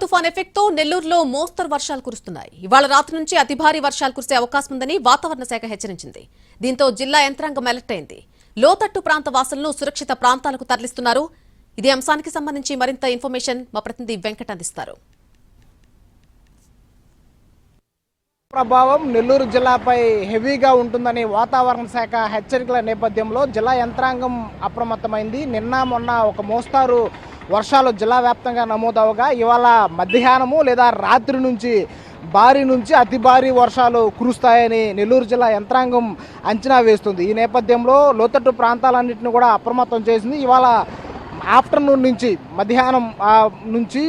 తుఫాన్ ఎఫెక్ట్ తో నెల్లూరులో మోస్తరు వర్షాలు కురుస్తున్నాయి. ఇవాళ రాత్రి నుంచి అతి భారీ వర్షాలు కురిసే అవకాశం ఉందని వాతావరణ శాఖ హెచ్చరించింది. దీంతో జిల్లా యంత్రాంగం అలర్ట్ అయింది. లోతట్టు ప్రాంత వాసులను సురక్షిత ప్రాంతాలకు తరలిస్తున్నారు. ఇదే అంశానికి సంబంధించి మరింత ఇన్ఫర్మేషన్ మా ప్రతినిధి వెంకట్ అందిస్తారు. ప్రభావం నెల్లూరు జిల్లాపై హెవీగా ఉంటుందని వాతావరణ శాఖ హెచ్చరికల నేపథ్యంలో జిల్లా యంత్రాంగం అప్రమత్తమైంది. నిన్న మొన్న ఒక మోస్తారు వర్షాలు జిల్లా వ్యాప్తంగా నమోదవగా ఇవాళ మధ్యాహ్నము లేదా రాత్రి నుంచి భారీ నుంచి అతి భారీ వర్షాలు కురుస్తాయని నెల్లూరు జిల్లా యంత్రాంగం అంచనా వేస్తుంది. ఈ నేపథ్యంలో లోతట్టు ప్రాంతాలన్నింటినీ కూడా అప్రమత్తం చేసింది. ఇవాళ ఆఫ్టర్నూన్ నుంచి మధ్యాహ్నం నుంచి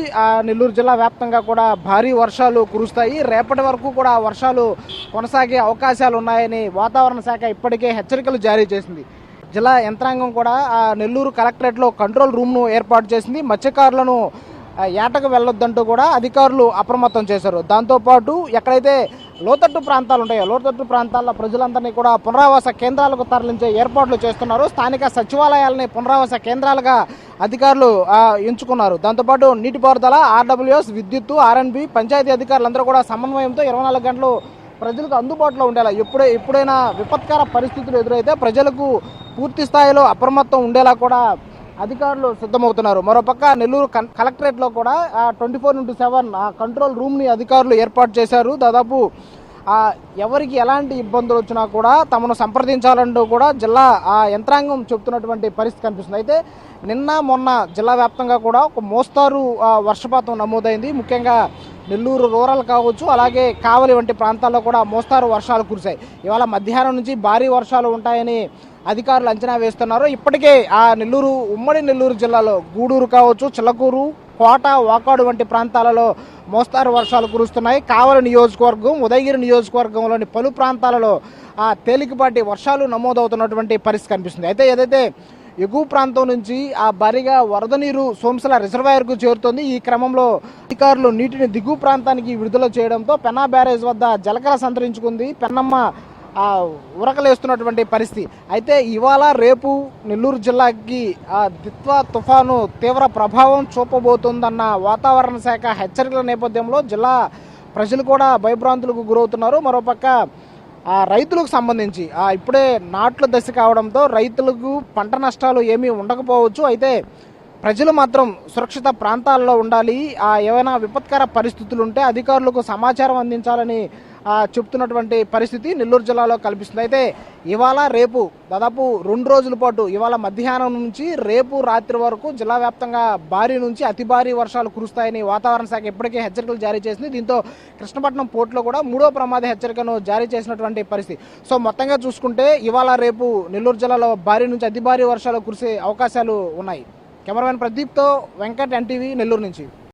నెల్లూరు జిల్లా వ్యాప్తంగా కూడా భారీ వర్షాలు కురుస్తాయి. రేపటి వరకు కూడా వర్షాలు కొనసాగే అవకాశాలు ఉన్నాయని వాతావరణ శాఖ ఇప్పటికే హెచ్చరికలు జారీ చేసింది. జిల్లా యంత్రాంగం కూడా నెల్లూరు కలెక్టరేట్లో కంట్రోల్ రూమ్ను ఏర్పాటు చేసింది. మత్స్యకారులను ఏటకు వెళ్ళొద్దంటూ కూడా అధికారులు అప్రమత్తం చేశారు. దాంతోపాటు ఎక్కడైతే లోతట్టు ప్రాంతాలు ఉంటాయో లోతట్టు ప్రాంతాల్లో ప్రజలందరినీ కూడా పునరావాస కేంద్రాలకు తరలించే ఏర్పాట్లు చేస్తున్నారు. స్థానిక సచివాలయాలని పునరావాస కేంద్రాలుగా అధికారులు ఎంచుకున్నారు. దాంతోపాటు నీటిపారుదల, ఆర్డబ్ల్యూఎస్, విద్యుత్తు, ఆర్ఎన్బి, పంచాయతీ అధికారులందరూ కూడా సమన్వయంతో 24 గంటలు ప్రజలకు అందుబాటులో ఉండేలా ఎప్పుడైనా విపత్కర పరిస్థితులు ఎదురైతే ప్రజలకు పూర్తి స్థాయిలో అప్రమత్తం ఉండేలా కూడా అధికారులు సిద్ధమవుతున్నారు. మరోపక్క నెల్లూరు కలెక్టరేట్లో కూడా 24/7 కంట్రోల్ రూమ్ని అధికారులు ఏర్పాటు చేశారు. దాదాపు ఎవరికి ఎలాంటి ఇబ్బందులు వచ్చినా కూడా తమను సంప్రదించాలంటూ కూడా జిల్లా యంత్రాంగం చెబుతున్నటువంటి పరిస్థితి కనిపిస్తుంది. అయితే నిన్న మొన్న జిల్లా వ్యాప్తంగా కూడా ఒక మోస్తారు వర్షపాతం నమోదైంది. ముఖ్యంగా నెల్లూరు రూరల్ కావచ్చు, అలాగే కావలి వంటి ప్రాంతాల్లో కూడా మోస్తారు వర్షాలు కురిశాయి. ఇవాళ మధ్యాహ్నం నుంచి భారీ వర్షాలు ఉంటాయని అధికారులు అంచనా వేస్తున్నారు. ఇప్పటికే ఉమ్మడి నెల్లూరు జిల్లాలో గూడూరు కావచ్చు, చిలకూరు, కోట, వాకాడు వంటి ప్రాంతాలలో మోస్తారు వర్షాలు కురుస్తున్నాయి. కావలి నియోజకవర్గం, ఉదయగిరి నియోజకవర్గంలోని పలు ప్రాంతాలలో తేలికపాటి వర్షాలు నమోదవుతున్నటువంటి పరిస్థితి కనిపిస్తుంది. అయితే ఏదైతే ఎగువ ప్రాంతం నుంచి భారీగా వరద నీరు సోమశిల రిజర్వాయర్కు చేరుతోంది. ఈ క్రమంలో అధికారులు నీటిని దిగువ ప్రాంతానికి విడుదల చేయడంతో పెన్నా బ్యారేజ్ వద్ద జలకళ సంతరించుకుంది. పెన్నమ్మ ఉరకలేస్తున్నటువంటి పరిస్థితి. అయితే ఇవాళ రేపు నెల్లూరు జిల్లాకి దిత్వా తుఫాను తీవ్ర ప్రభావం చూపబోతుందన్న వాతావరణ శాఖ హెచ్చరికల నేపథ్యంలో జిల్లా ప్రజలు కూడా భయభ్రాంతులకు గురవుతున్నారు. మరోపక్క రైతులకు సంబంధించి ఇప్పుడే నాట్ల దశ కావడంతో రైతులకు పంట నష్టాలు ఏమీ ఉండకపోవచ్చు. అయితే ప్రజలు మాత్రం సురక్షిత ప్రాంతాల్లో ఉండాలి. ఏవైనా విపత్కర పరిస్థితులు ఉంటే అధికారులకు సమాచారం అందించాలని చెప్తున్నటువంటి పరిస్థితి నెల్లూరు జిల్లాలో కల్పిస్తుంది. అయితే ఇవాళ రేపు దాదాపు 2 రోజుల పాటు ఇవాళ మధ్యాహ్నం నుంచి రేపు రాత్రి వరకు జిల్లా వ్యాప్తంగా భారీ నుంచి అతి భారీ వర్షాలు కురుస్తాయని వాతావరణ శాఖ ఇప్పటికే హెచ్చరికలు జారీ చేసింది. దీంతో కృష్ణపట్నం పోర్టులో కూడా 3వ ప్రమాద హెచ్చరికను జారీ చేసినటువంటి పరిస్థితి. సో మొత్తంగా చూసుకుంటే ఇవాళ రేపు నెల్లూరు జిల్లాలో భారీ నుంచి అతి భారీ వర్షాలు కురిసే అవకాశాలు ఉన్నాయి. కెమెరామెన్ ప్రదీప్తో వెంకట్, ఎన్టీవీ, నెల్లూరు నుంచి.